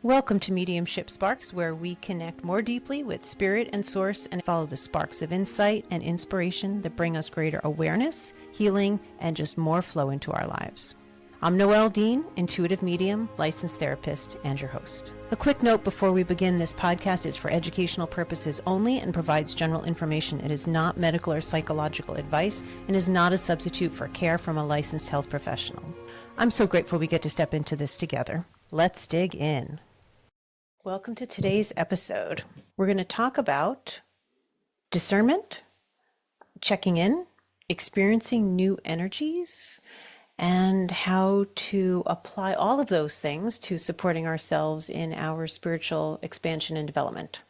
Welcome to Mediumship Sparks, where we connect more deeply with spirit and source and follow the sparks of insight and inspiration that bring us greater awareness, healing, and just more flow into our lives. I'm Noelle Dean, intuitive medium, licensed therapist, and your host. A quick note before we begin: this podcast is for educational purposes only and provides general information. It is not medical or psychological advice and is not a substitute for care from a licensed health professional. I'm so grateful we get to step into this together. Let's dig in. Welcome to today's episode. We're going to talk about discernment, checking in, experiencing new energies, and how to apply all of those things to supporting ourselves in our spiritual expansion and development.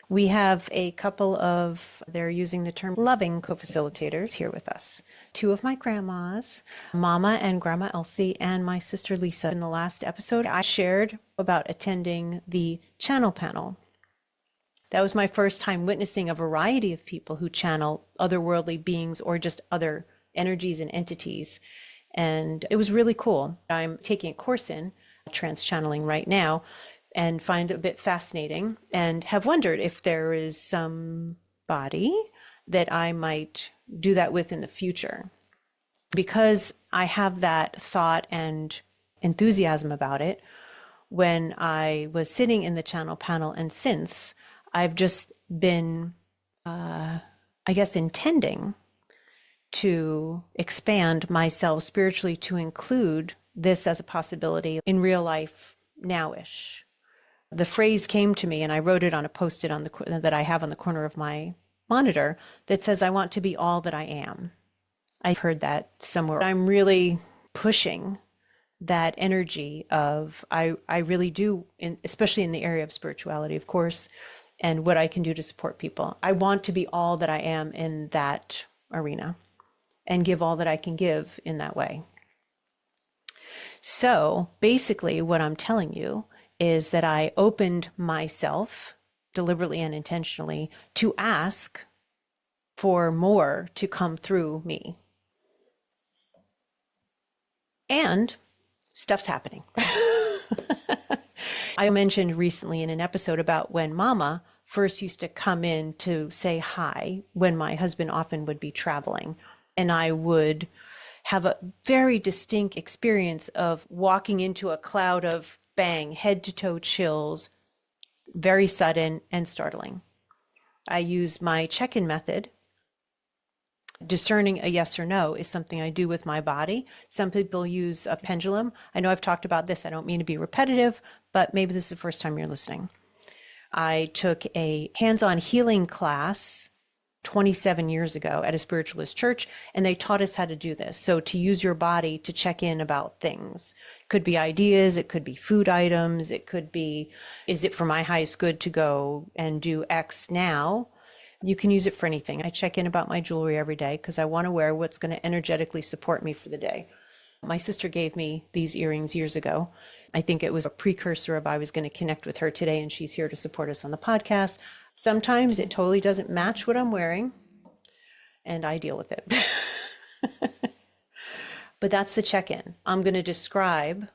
We have a couple of, they're using the term loving co-facilitators here with us. Two of my grandmas, Mama and Grandma Elsie, and my sister Lisa. In the last episode, I shared about attending the channel panel. That was my first time witnessing a variety of people who channel otherworldly beings or just other energies and entities. And it was really cool. I'm taking a course in trance channeling right now and find it a bit fascinating and have wondered if there is somebody that I might do that with in the future. Because I have that thought and enthusiasm about it, when I was sitting in the channel panel and since, I've just been, intending to expand myself spiritually to include this as a possibility in real life nowish. The phrase came to me and I wrote it on a post-it that I have on the corner of my monitor that says, "I want to be all that I am." I've heard that somewhere. I'm really pushing that energy of, I really do, especially in the area of spirituality, of course, and what I can do to support people. I want to be all that I am in that arena and give all that I can give in that way. So basically what I'm telling you is that I opened myself deliberately and intentionally to ask for more to come through me. And stuff's happening. I mentioned recently in an episode about when Mama first used to come in to say hi when my husband often would be traveling. And I would have a very distinct experience of walking into a cloud of bang, head to toe chills, very sudden and startling. I use my check-in method. Discerning a yes or no is something I do with my body. Some people use a pendulum. I know I've talked about this. I don't mean to be repetitive, but maybe this is the first time you're listening. I took a hands-on healing class 27 years ago at a spiritualist church, and they taught us how to do this. So to use your body to check in about things. It could be ideas, it could be food items, it could be, is it for my highest good to go and do X now? You can use it for anything. I check in about my jewelry every day because I want to wear what's going to energetically support me for the day. My sister gave me these earrings years ago. I think it was a precursor of I was going to connect with her today, and she's here to support us on the podcast. Sometimes it totally doesn't match what I'm wearing, and I deal with it. But that's the check-in. I'm going to describe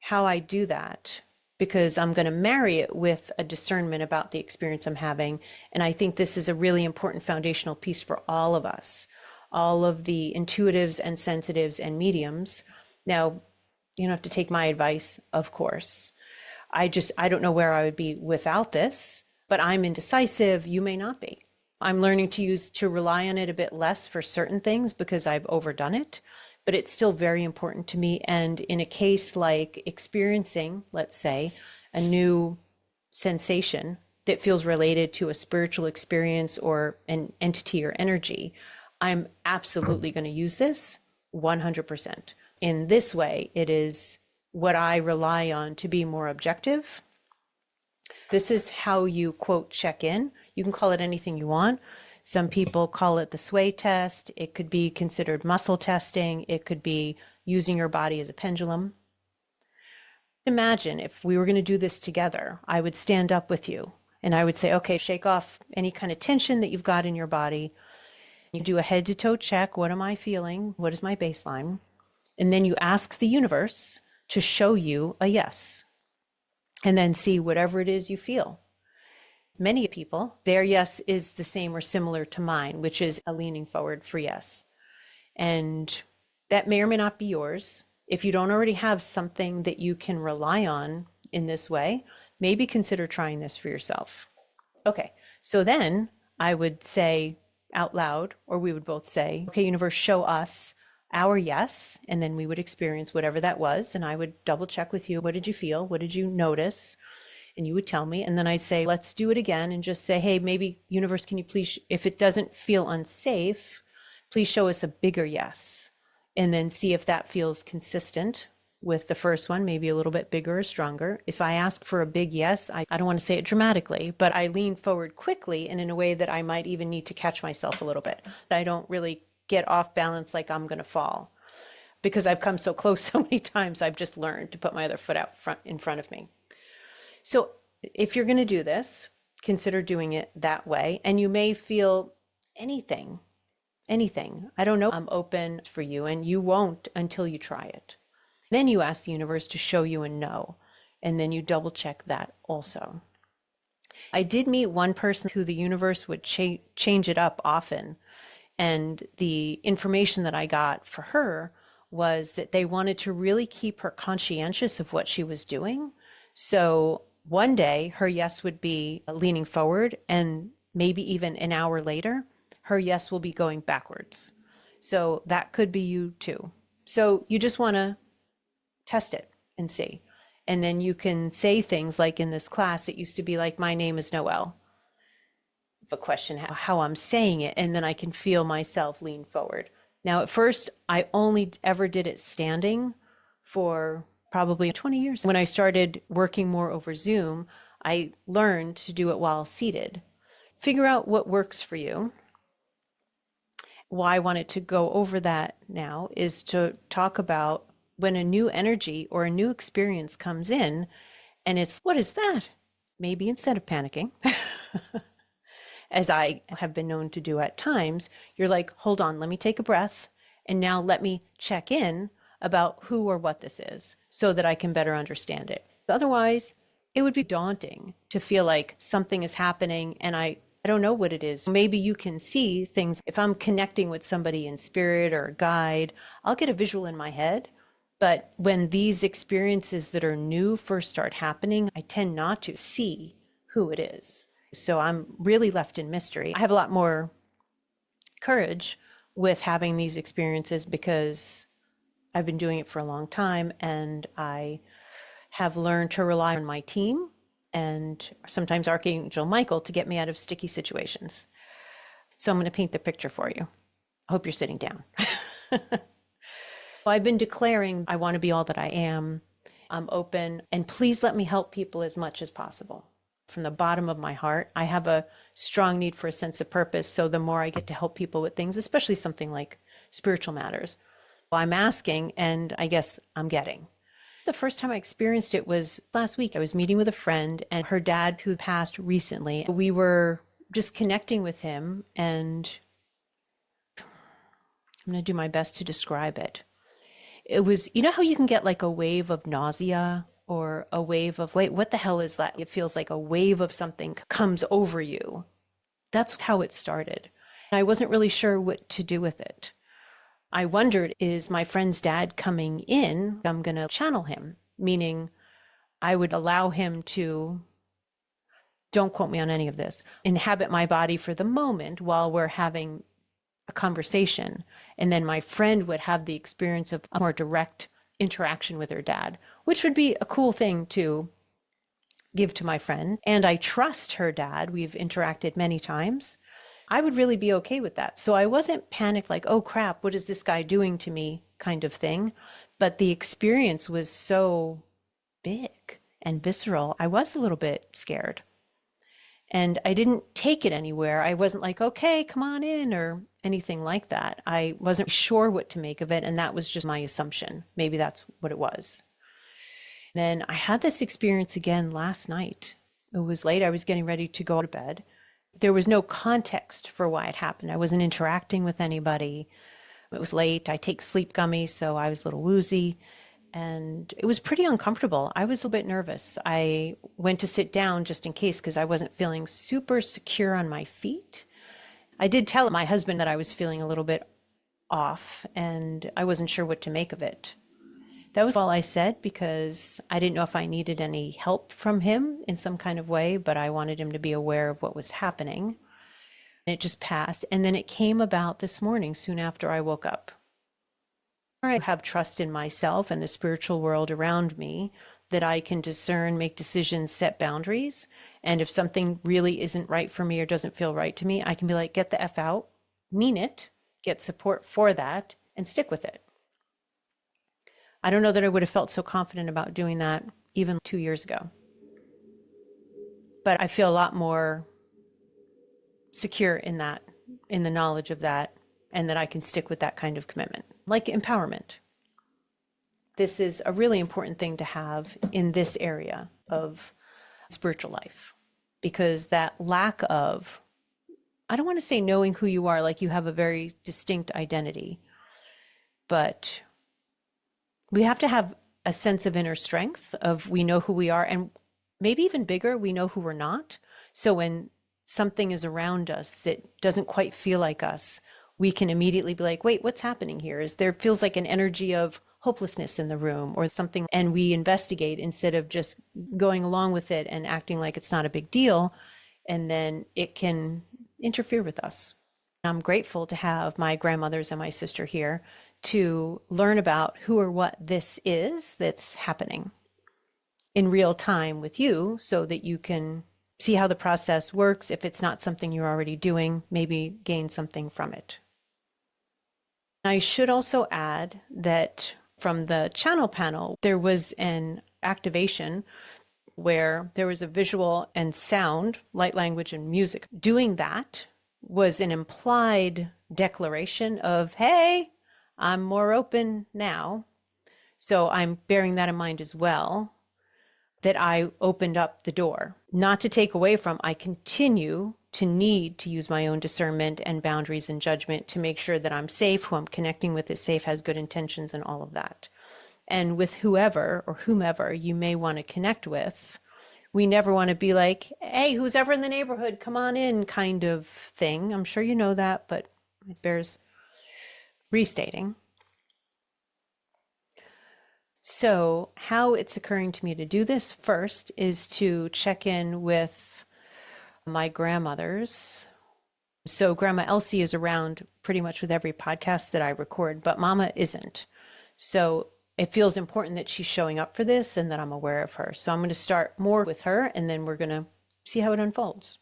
how I do that because I'm going to marry it with a discernment about the experience I'm having. And I think this is a really important foundational piece for all of us, all of the intuitives and sensitives and mediums. Now, you don't have to take my advice, of course. I don't know where I would be without this, but I'm indecisive. You may not be. I'm learning to rely on it a bit less for certain things because I've overdone it, but it's still very important to me. And in a case like experiencing, let's say, a new sensation that feels related to a spiritual experience or an entity or energy, I'm absolutely going to use this 100%. In this way, it is what I rely on to be more objective. This is how you, quote, check in. You can call it anything you want. Some people call it the sway test. It could be considered muscle testing. It could be using your body as a pendulum. Imagine if we were going to do this together, I would stand up with you and I would say, okay, shake off any kind of tension that you've got in your body. You do a head to toe check. What am I feeling? What is my baseline? And then you ask the universe to show you a yes, and then see whatever it is you feel. Many people, their yes is the same or similar to mine, which is a leaning forward for yes. And that may or may not be yours. If you don't already have something that you can rely on in this way, maybe consider trying this for yourself. Okay, so then I would say out loud, or we would both say, okay, universe, show us our yes. And then we would experience whatever that was. And I would double check with you. What did you feel? What did you notice? And you would tell me. And then I'd say, let's do it again, and just say, hey, maybe universe, can you please, if it doesn't feel unsafe, please show us a bigger yes. And then see if that feels consistent with the first one, maybe a little bit bigger or stronger. If I ask for a big yes, I don't want to say it dramatically, but I lean forward quickly and in a way that I might even need to catch myself a little bit. That I don't really get off balance like I'm going to fall. Because I've come so close so many times, I've just learned to put my other foot out front in front of me. So if you're going to do this, consider doing it that way. And you may feel anything. I don't know. I'm open for you, and you won't until you try it. Then you ask the universe to show you a no, and then you double check that also. I did meet one person who the universe would change it up often. And the information that I got for her was that they wanted to really keep her conscientious of what she was doing. So one day her yes would be leaning forward, and maybe even an hour later, her yes will be going backwards. So that could be you too. So you just want to test it and see. And then you can say things like in this class, it used to be like, my name is Noelle. It's a question how I'm saying it. And then I can feel myself lean forward. Now, at first, I only ever did it standing for probably 20 years. When I started working more over Zoom, I learned to do it while seated. Figure out what works for you. Why I wanted to go over that now is to talk about when a new energy or a new experience comes in, and it's, what is that? Maybe instead of panicking, as I have been known to do at times, you're like, hold on, let me take a breath. And now let me check in about who or what this is so that I can better understand it. Otherwise, it would be daunting to feel like something is happening and I don't know what it is. Maybe you can see things. If I'm connecting with somebody in spirit or a guide, I'll get a visual in my head. But when these experiences that are new first start happening, I tend not to see who it is. So I'm really left in mystery. I have a lot more courage with having these experiences because I've been doing it for a long time, and I have learned to rely on my team and sometimes Archangel Michael to get me out of sticky situations. So I'm going to paint the picture for you. I hope you're sitting down. I've been declaring I want to be all that I am. I'm open, and please let me help people as much as possible. From the bottom of my heart, I have a strong need for a sense of purpose. So the more I get to help people with things, especially something like spiritual matters, I'm asking, and I guess I'm getting. The first time I experienced it was last week. I was meeting with a friend and her dad who passed recently. We were just connecting with him, and I'm going to do my best to describe it. It was, you know how you can get like a wave of nausea or a wave of, wait, what the hell is that? It feels like a wave of something comes over you. That's how it started. I wasn't really sure what to do with it. I wondered, is my friend's dad coming in? I'm going to channel him, meaning I would allow him to, don't quote me on any of this, inhabit my body for the moment while we're having a conversation. And then my friend would have the experience of a more direct interaction with her dad, which would be a cool thing to give to my friend. And I trust her dad. We've interacted many times. I would really be okay with that. So I wasn't panicked like, oh crap, what is this guy doing to me kind of thing. But the experience was so big and visceral. I was a little bit scared. And I didn't take it anywhere. I wasn't like, okay, come on in or anything like that. I wasn't sure what to make of it. And that was just my assumption. Maybe that's what it was. Then I had this experience again last night. It was late. I was getting ready to go to bed. There was no context for why it happened. I wasn't interacting with anybody. It was late. I take sleep gummies, so I was a little woozy. and it was pretty uncomfortable. I was a little bit nervous. I went to sit down just in case because I wasn't feeling super secure on my feet. I did tell my husband that I was feeling a little bit off and I wasn't sure what to make of it. That was all I said because I didn't know if I needed any help from him in some kind of way, but I wanted him to be aware of what was happening. And it just passed. And then it came about this morning, soon after I woke up. I have trust in myself and the spiritual world around me that I can discern, make decisions, set boundaries. And if something really isn't right for me or doesn't feel right to me, I can be like, get the F out, mean it, get support for that, and stick with it. I don't know that I would have felt so confident about doing that even 2 years ago. But I feel a lot more secure in that, in the knowledge of that, and that I can stick with that kind of commitment. Like empowerment. This is a really important thing to have in this area of spiritual life, because that lack of, I don't want to say knowing who you are, like you have a very distinct identity, but we have to have a sense of inner strength of we know who we are, and maybe even bigger, we know who we're not. So when something is around us that doesn't quite feel like us, we can immediately be like, wait, what's happening here? Is there feels like an energy of hopelessness in the room or something, and we investigate instead of just going along with it and acting like it's not a big deal, and then it can interfere with us. I'm grateful to have my grandmothers and my sister here to learn about who or what this is that's happening in real time with you so that you can see how the process works. If it's not something you're already doing, maybe gain something from it. I should also add that from the channel panel, there was an activation where there was a visual and sound, light language and music. Doing that was an implied declaration of, hey, I'm more open now. So I'm bearing that in mind as well, that I opened up the door. Not to take away from, I continue to need to use my own discernment and boundaries and judgment to make sure that I'm safe, who I'm connecting with is safe, has good intentions, and all of that. And with whoever or whomever you may want to connect with, we never want to be like, hey, who's ever in the neighborhood, come on in kind of thing. I'm sure you know that, but it bears restating. So how it's occurring to me to do this first is to check in with my grandmothers. So Grandma Elsie is around pretty much with every podcast that I record, but Mama isn't. So it feels important that she's showing up for this and that I'm aware of her. So I'm going to start more with her, and then we're going to see how it unfolds.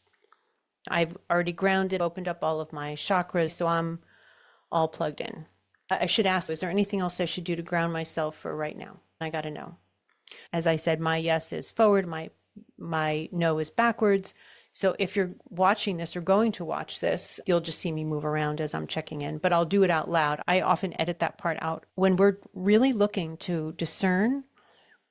I've already grounded, opened up all of my chakras, so I'm all plugged in. I should ask, is there anything else I should do to ground myself for right now? I got to know. As I said, my yes is forward, my no is backwards. So if you're watching this or going to watch this, you'll just see me move around as I'm checking in, but I'll do it out loud. I often edit that part out. When we're really looking to discern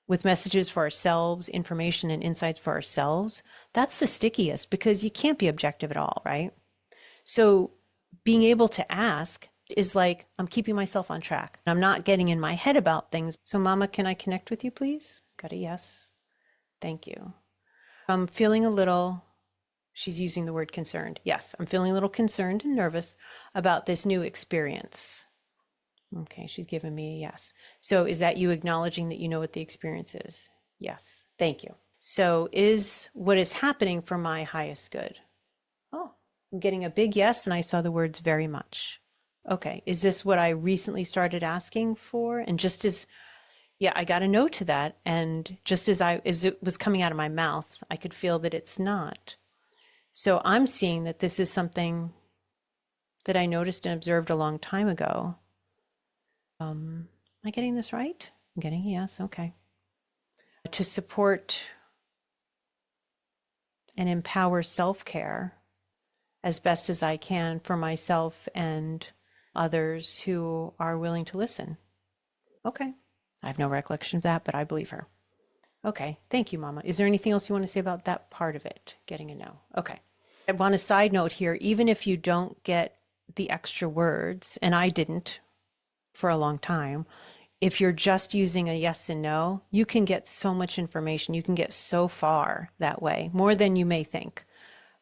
with messages for ourselves, information and insights for ourselves, that's the stickiest because you can't be objective at all, right? So being able to ask is like, I'm keeping myself on track. I'm not getting in my head about things. So Mama, can I connect with you, please? Got a yes. Thank you. I'm feeling a little, she's using the word concerned. Yes, I'm feeling a little concerned and nervous about this new experience. Okay, she's given me a yes. So is that you acknowledging that you know what the experience is? Yes, thank you. So is what is happening for my highest good? Oh, I'm getting a big yes, and I saw the words very much. Okay, is this what I recently started asking for? And just as, yeah, I got a no to that. And just as it was coming out of my mouth, I could feel that it's not. So I'm seeing that this is something that I noticed and observed a long time ago. Am I getting this right? I'm getting a yes, okay. To support and empower self-care as best as I can for myself and others who are willing to listen. Okay. I have no recollection of that, but I believe her. Okay. Thank you, Mama. Is there anything else you want to say about that part of it? Getting a no. Okay. I want a side note here. Even if you don't get the extra words, and I didn't for a long time, If you're just using a yes and no, you can get so much information. You can get so far that way, more than you may think.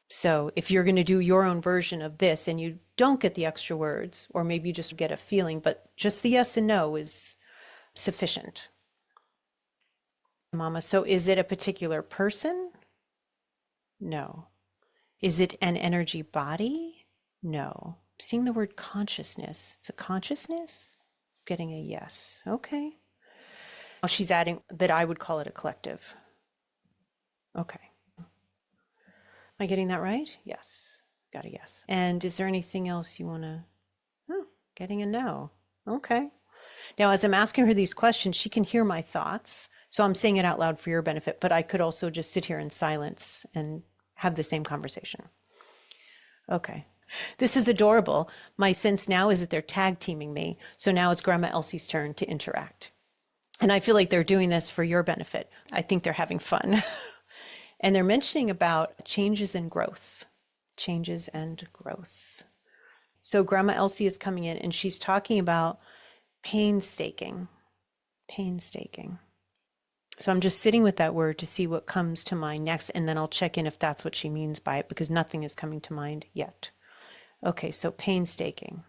So if you're going to do your own version of this and you don't get the extra words, or maybe you just get a feeling, but just the yes and no is sufficient. Mama, so is it a particular person? No. Is it an energy body? No. Seeing the word consciousness. It's a consciousness? Getting a yes. Okay. Oh, she's adding that I would call it a collective. Okay. Am I getting that right? Yes. Got a yes. And is there anything else you want to? Oh, getting a no. Okay. Now, as I'm asking her these questions, she can hear my thoughts. So I'm saying it out loud for your benefit, but I could also just sit here in silence and have the same conversation. Okay. This is adorable. My sense now is that they're tag teaming me. So now it's Grandma Elsie's turn to interact. And I feel like they're doing this for your benefit. I think they're having fun. And they're mentioning about changes and growth. Changes and growth. So Grandma Elsie is coming in and she's talking about painstaking. Painstaking. So I'm just sitting with that word to see what comes to mind next, and then I'll check in if that's what she means by it, because nothing is coming to mind yet. Okay, so painstaking.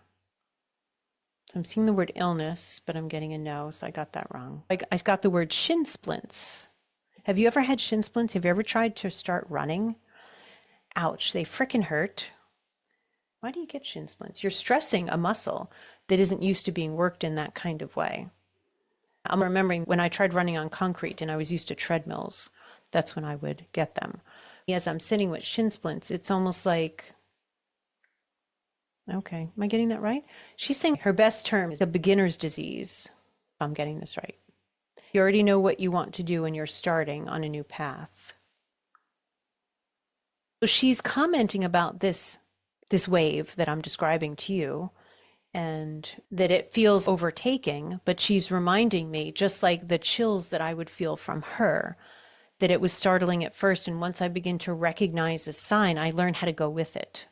So I'm seeing the word illness, but I'm getting a no, so I got that wrong. I got the word shin splints. Have you ever had shin splints? Have you ever tried to start running? Ouch, they frickin' hurt. Why do you get shin splints? You're stressing a muscle that isn't used to being worked in that kind of way. I'm remembering when I tried running on concrete and I was used to treadmills, that's when I would get them. As I'm sitting with shin splints, it's almost like, okay, am I getting that right? She's saying her best term is a beginner's disease. If I'm getting this right. You already know what you want to do when you're starting on a new path. So she's commenting about this wave that I'm describing to you, and that it feels overtaking, but she's reminding me, just like the chills that I would feel from her, that it was startling at first, and once I begin to recognize a sign, I learn how to go with it.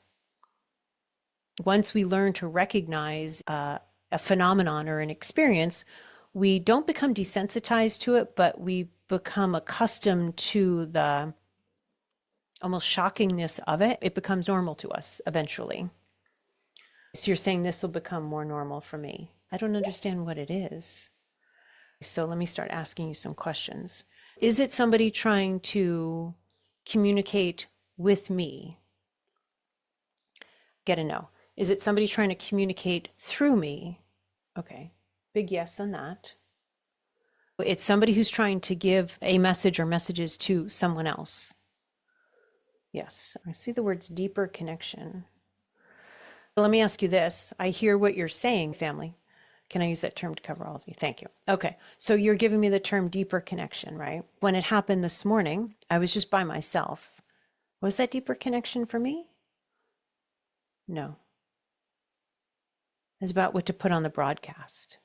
Once we learn to recognize a phenomenon or an experience, we don't become desensitized to it, but we become accustomed to the almost shockingness of it. It becomes normal to us eventually. So you're saying this will become more normal for me. I don't understand what it is. So let me start asking you some questions. Is it somebody trying to communicate with me? Get a no. Is it somebody trying to communicate through me? Okay, big yes on that. It's somebody who's trying to give a message or messages to someone else. Yes, I see the words deeper connection. Let me ask you this. I hear what you're saying, family. Can I use that term to cover all of you? Thank you. Okay, so you're giving me the term deeper connection, right? When it happened this morning, I was just by myself. Was that deeper connection for me? No. It's about what to put on the broadcast.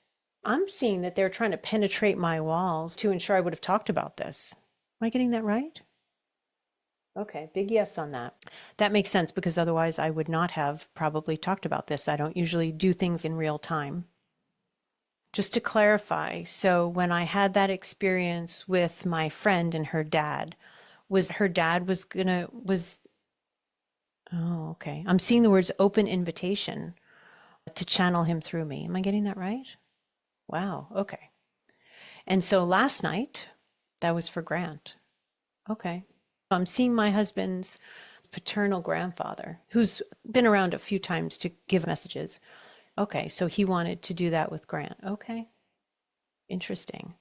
I'm seeing that they're trying to penetrate my walls to ensure I would have talked about this. Am I getting that right? Okay, big yes on that. That makes sense, because otherwise I would not have probably talked about this. I don't usually do things in real time. Just to clarify, so when I had that experience with my friend and her dad, oh, okay. I'm seeing the words open invitation to channel him through me. Am I getting that right? Wow, okay. And so last night, that was for Grant. Okay. I'm seeing my husband's paternal grandfather, who's been around a few times to give messages. Okay, so he wanted to do that with Grant. Okay, interesting.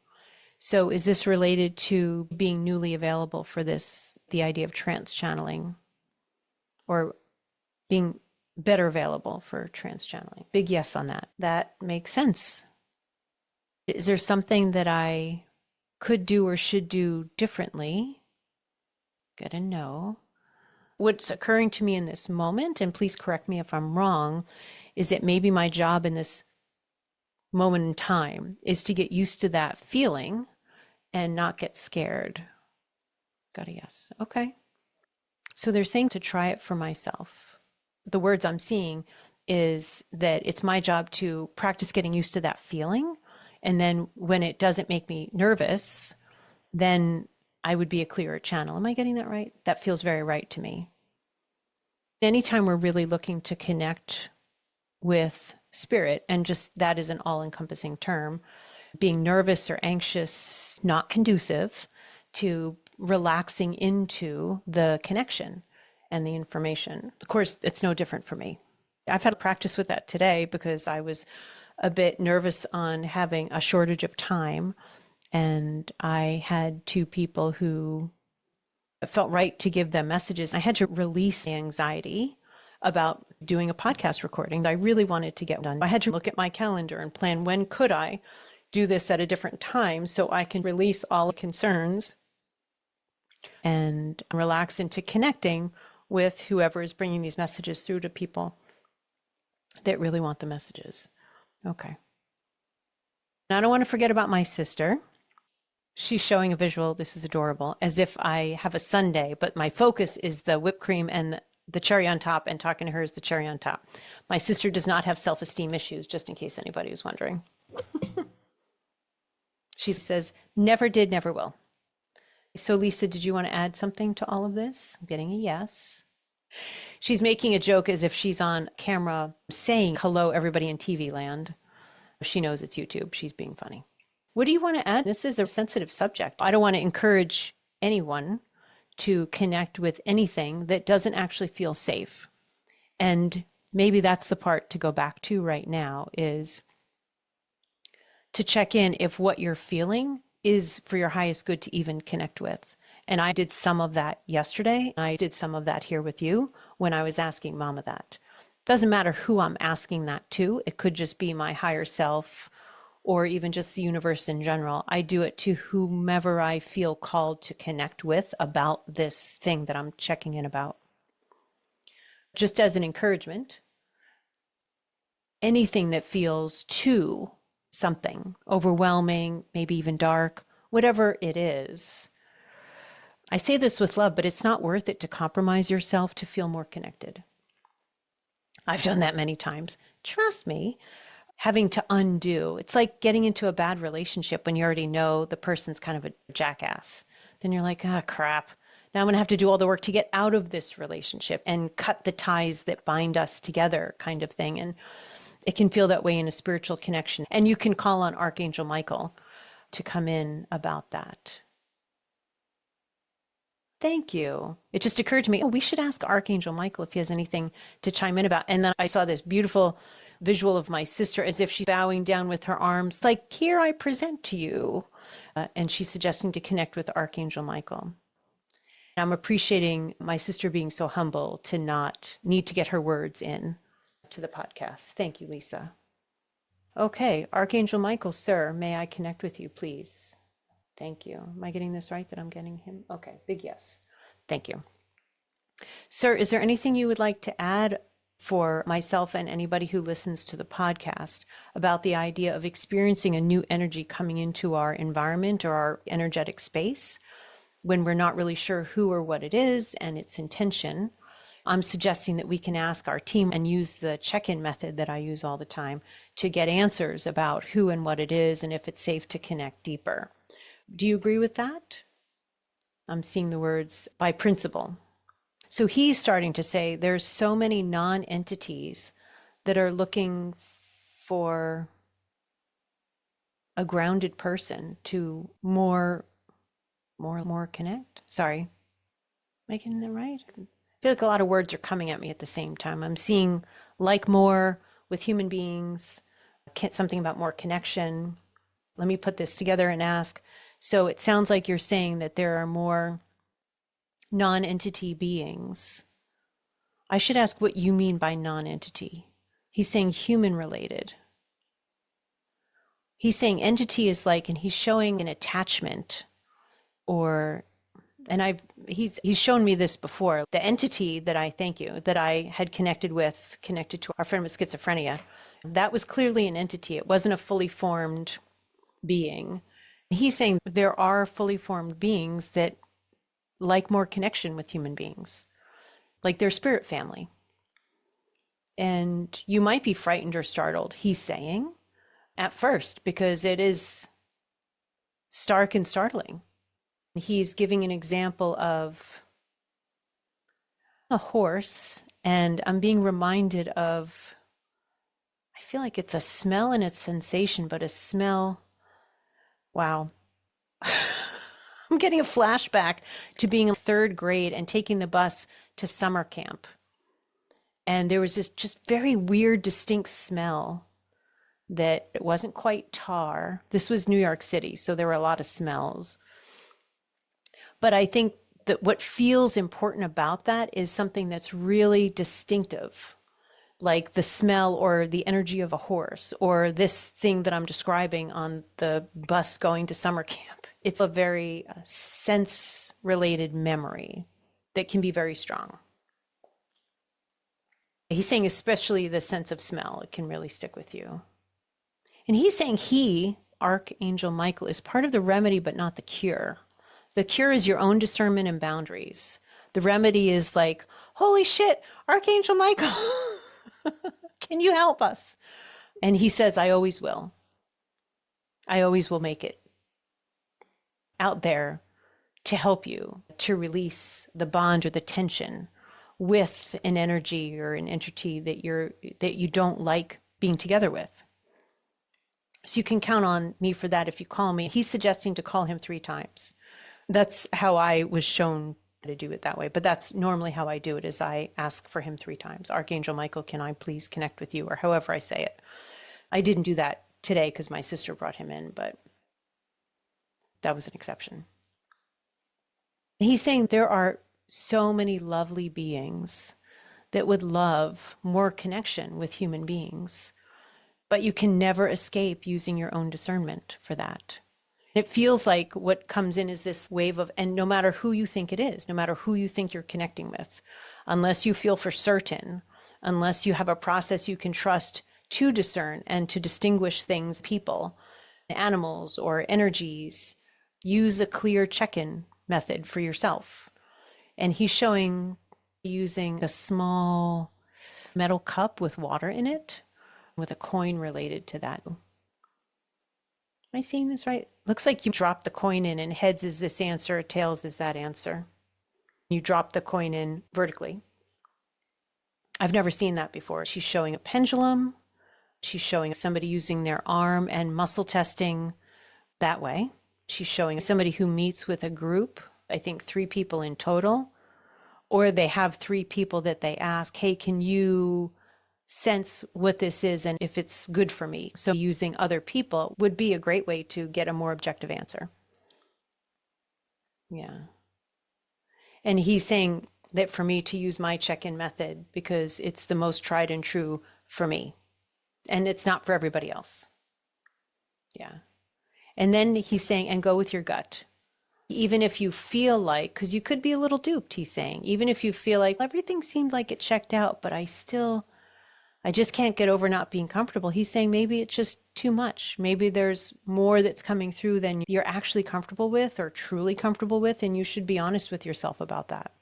So is this related to being newly available for this, the idea of trance channeling, or being better available for trance channeling? Big yes on that. That makes sense. Is there something that I could do or should do differently? Get a no. What's occurring to me in this moment, and please correct me if I'm wrong, is that maybe my job in this moment in time is to get used to that feeling and not get scared. Got a yes. Okay. So they're saying to try it for myself. The words I'm seeing is that it's my job to practice getting used to that feeling And then when it doesn't make me nervous, then I would be a clearer channel. Am I getting that right? That feels very right to me. Anytime we're really looking to connect with spirit, and just that is an all-encompassing term, being nervous or anxious, not conducive to relaxing into the connection and the information. Of course, it's no different for me. I've had practice with that today because I was a bit nervous on having a shortage of time. And I had two people who it felt right to give them messages. I had to release the anxiety about doing a podcast recording that I really wanted to get done. I had to look at my calendar and plan when could I do this at a different time so I can release all concerns and relax into connecting with whoever is bringing these messages through to people that really want the messages. Okay. Now, I don't want to forget about my sister. She's showing a visual. This is adorable, as if I have a sundae, but my focus is the whipped cream and the cherry on top, and talking to her is the cherry on top. My sister does not have self-esteem issues, just in case anybody was wondering. She says, never did, never will. So Lisa, did you want to add something to all of this? I'm getting a yes. She's making a joke as if she's on camera saying hello, everybody in TV land. She knows it's YouTube. She's being funny. What do you want to add? This is a sensitive subject. I don't want to encourage anyone to connect with anything that doesn't actually feel safe. And maybe that's the part to go back to right now, is to check in if what you're feeling is for your highest good to even connect with. And I did some of that yesterday. I did some of that here with you when I was asking Mama that. Doesn't matter who I'm asking that to. It could just be my higher self or even just the universe in general. I do it to whomever I feel called to connect with about this thing that I'm checking in about. Just as an encouragement, anything that feels too something overwhelming, maybe even dark, whatever it is. I say this with love, but it's not worth it to compromise yourself to feel more connected. I've done that many times. Trust me, having to undo. It's like getting into a bad relationship when you already know the person's kind of a jackass. Then you're like, ah, crap. Now I'm going to have to do all the work to get out of this relationship and cut the ties that bind us together, kind of thing. And it can feel that way in a spiritual connection. And you can call on Archangel Michael to come in about that. Thank you. It just occurred to me, oh, we should ask Archangel Michael if he has anything to chime in about. And then I saw this beautiful visual of my sister as if she's bowing down with her arms, like, here I present to you. And she's suggesting to connect with Archangel Michael. I'm appreciating my sister being so humble to not need to get her words in to the podcast. Thank you, Lisa. Okay, Archangel Michael, sir, may I connect with you, please? Thank you. Am I getting this right, that I'm getting him? Okay, big yes. Thank you. Sir, is there anything you would like to add for myself and anybody who listens to the podcast about the idea of experiencing a new energy coming into our environment or our energetic space when we're not really sure who or what it is and its intention? I'm suggesting that we can ask our team and use the check-in method that I use all the time to get answers about who and what it is and if it's safe to connect deeper. Do you agree with that? I'm seeing the words by principle. So he's starting to say there's so many non-entities that are looking for a grounded person to more connect. Sorry, am I getting that right? I feel like a lot of words are coming at me at the same time. I'm seeing like more with human beings, something about more connection. Let me put this together and ask. So it sounds like you're saying that there are more non-entity beings. I should ask what you mean by non-entity. He's saying human related. He's saying entity is like, and he's showing an attachment or, and he's shown me this before. The entity that I had connected to our friend with schizophrenia, that was clearly an entity. It wasn't a fully formed being. He's saying there are fully formed beings that like more connection with human beings, like their spirit family. And you might be frightened or startled, he's saying. at first because it is stark and startling. He's giving an example of a horse, and I'm being reminded of, I feel like it's a smell and a sensation, but a smell. Wow. I'm getting a flashback to being in third grade and taking the bus to summer camp. And there was this just very weird, distinct smell that it wasn't quite tar. This was New York City, so there were a lot of smells. But I think that what feels important about that is something that's really distinctive, like the smell or the energy of a horse, or this thing that I'm describing on the bus going to summer camp. It's a very sense-related memory that can be very strong. He's saying especially the sense of smell, it can really stick with you. And he's saying Archangel Michael, is part of the remedy, but not the cure. The cure is your own discernment and boundaries. The remedy is like, holy shit, Archangel Michael, can you help us? And he says, I always will. I always will make it out there to help you to release the bond or the tension with an energy or an entity that you don't like being together with. So you can count on me for that if you call me. He's suggesting to call him 3 times. That's how I was shown to do it that way. But that's normally how I do it, is I ask for him 3 times. Archangel Michael, can I please connect with you? Or however I say it. I didn't do that today because my sister brought him in, but that was an exception. He's saying there are so many lovely beings that would love more connection with human beings, but you can never escape using your own discernment for that. It feels like what comes in is this wave of, and no matter who you think it is, no matter who you think you're connecting with, unless you feel for certain, unless you have a process you can trust to discern and to distinguish things, people, animals, or energies, use a clear check-in method for yourself. And he's showing using a small metal cup with water in it, with a coin related to that. Am I seeing this right? Looks like you drop the coin in, and heads is this answer, tails is that answer. You drop the coin in vertically. I've never seen that before. She's showing a pendulum. She's showing somebody using their arm and muscle testing that way. She's showing somebody who meets with a group, I think 3 people in total, or they have 3 people that they ask, hey, can you sense what this is and if it's good for me? So using other people would be a great way to get a more objective answer. Yeah. And he's saying that for me to use my check-in method because it's the most tried and true for me. And it's not for everybody else. Yeah. And then he's saying, and go with your gut. Even if you feel like, because you could be a little duped, he's saying, even if you feel like everything seemed like it checked out, but I just can't get over not being comfortable. He's saying maybe it's just too much. Maybe there's more that's coming through than you're actually comfortable with or truly comfortable with, and you should be honest with yourself about that.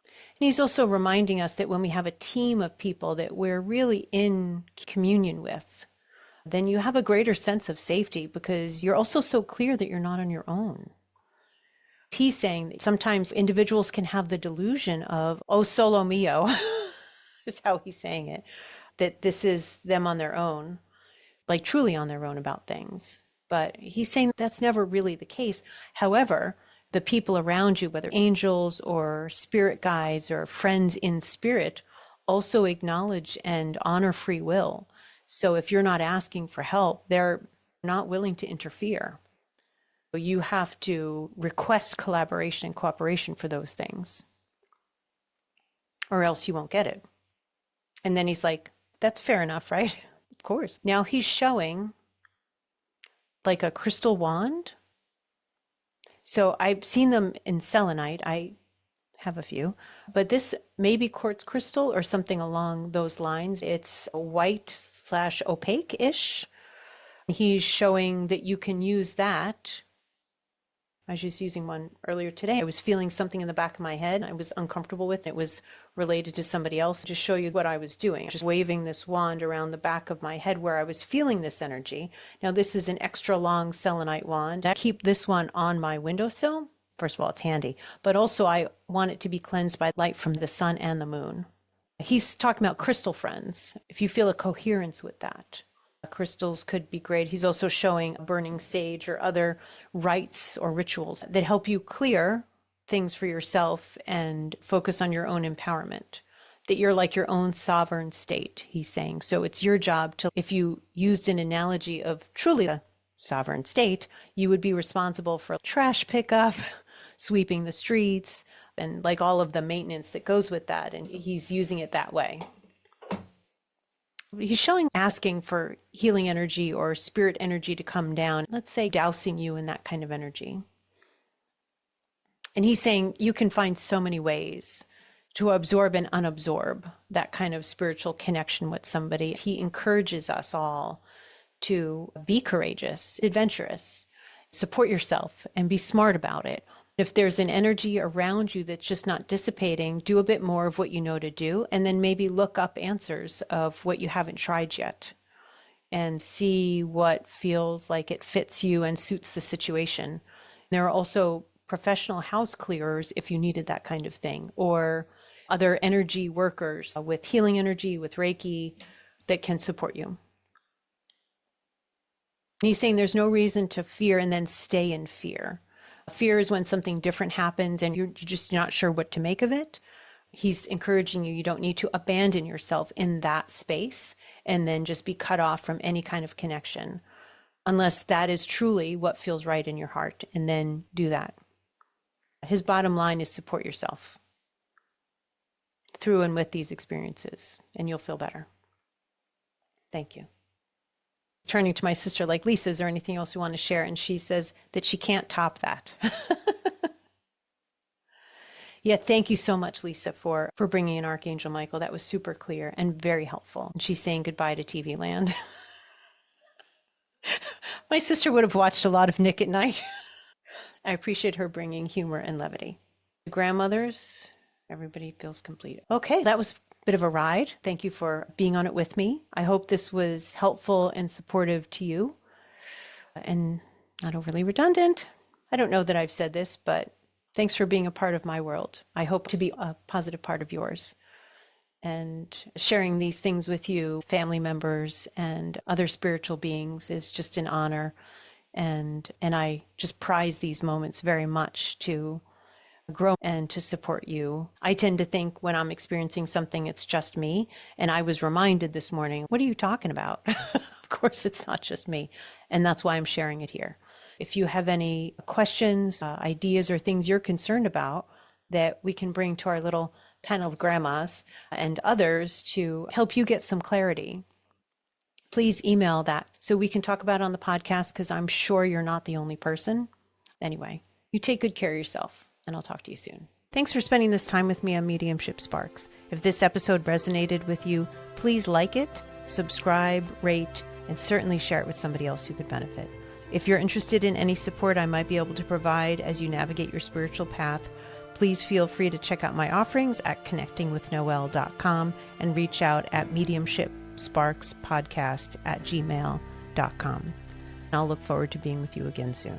And he's also reminding us that when we have a team of people that we're really in communion with, then you have a greater sense of safety because you're also so clear that you're not on your own. He's saying that sometimes individuals can have the delusion of, oh, solo mio, is how he's saying it, that this is them on their own, like truly on their own about things. But he's saying that's never really the case. However, the people around you, whether angels or spirit guides or friends in spirit, also acknowledge and honor free will. So if you're not asking for help, they're not willing to interfere. You have to request collaboration and cooperation for those things, or else you won't get it. And then he's like, that's fair enough, right? Of course. Now he's showing like a crystal wand. So I've seen them in selenite. I have a few, but this may be quartz crystal or something along those lines. It's white/opaque-ish. He's showing that you can use that I was just using one earlier today. I was feeling something in the back of my head I was uncomfortable with. It was related to somebody else. To show you what I was doing, just waving this wand around the back of my head where I was feeling this energy. Now, this is an extra long selenite wand. I keep this one on my windowsill. First of all, it's handy, but also I want it to be cleansed by light from the sun and the moon. He's talking about crystal friends. If you feel a coherence with that, crystals could be great. He's also showing burning sage or other rites or rituals that help you clear things for yourself and focus on your own empowerment, that you're like your own sovereign state, he's saying. So it's your job to, if you used an analogy of truly a sovereign state, you would be responsible for trash pickup, sweeping the streets, and like all of the maintenance that goes with that. And he's using it that way. He's showing asking for healing energy or spirit energy to come down, let's say dousing you in that kind of energy. And he's saying you can find so many ways to absorb and unabsorb that kind of spiritual connection with somebody. He encourages us all to be courageous, adventurous, support yourself, and be smart about it. If there's an energy around you that's just not dissipating, do a bit more of what you know to do, and then maybe look up answers of what you haven't tried yet and see what feels like it fits you and suits the situation. There are also professional house clearers if you needed that kind of thing, or other energy workers with healing energy, with Reiki, that can support you. And he's saying there's no reason to fear and then stay in fear. Fear is when something different happens and you're just not sure what to make of it. He's encouraging you don't need to abandon yourself in that space and then just be cut off from any kind of connection, unless that is truly what feels right in your heart, and then do that. His bottom line is support yourself through and with these experiences, and you'll feel better. Thank you. Turning to my sister, like, Lisa, is there anything else you want to share? And she says that she can't top that. Yeah, thank you so much, Lisa, for bringing in Archangel Michael. That was super clear and very helpful. And she's saying goodbye to TV land. My sister would have watched a lot of Nick at Night. I appreciate her bringing humor and levity. The grandmothers, everybody feels complete. Okay, that was bit of a ride. Thank you for being on it with me. I hope this was helpful and supportive to you and not overly redundant. I don't know that I've said this, but thanks for being a part of my world. I hope to be a positive part of yours. And sharing these things with you, family members and other spiritual beings, is just an honor. And I just prize these moments very much to grow and to support you. I tend to think when I'm experiencing something, it's just me. And I was reminded this morning, what are you talking about? Of course, it's not just me. And that's why I'm sharing it here. If you have any questions, ideas, or things you're concerned about that we can bring to our little panel of grandmas and others to help you get some clarity, please email that so we can talk about it on the podcast, because I'm sure you're not the only person. Anyway, you take good care of yourself. And I'll talk to you soon. Thanks for spending this time with me on Mediumship Sparks. If this episode resonated with you, please like it, subscribe, rate, and certainly share it with somebody else who could benefit. If you're interested in any support I might be able to provide as you navigate your spiritual path, please feel free to check out my offerings at connectingwithnoelle.com and reach out at mediumshipsparkspodcast@gmail.com. I'll look forward to being with you again soon.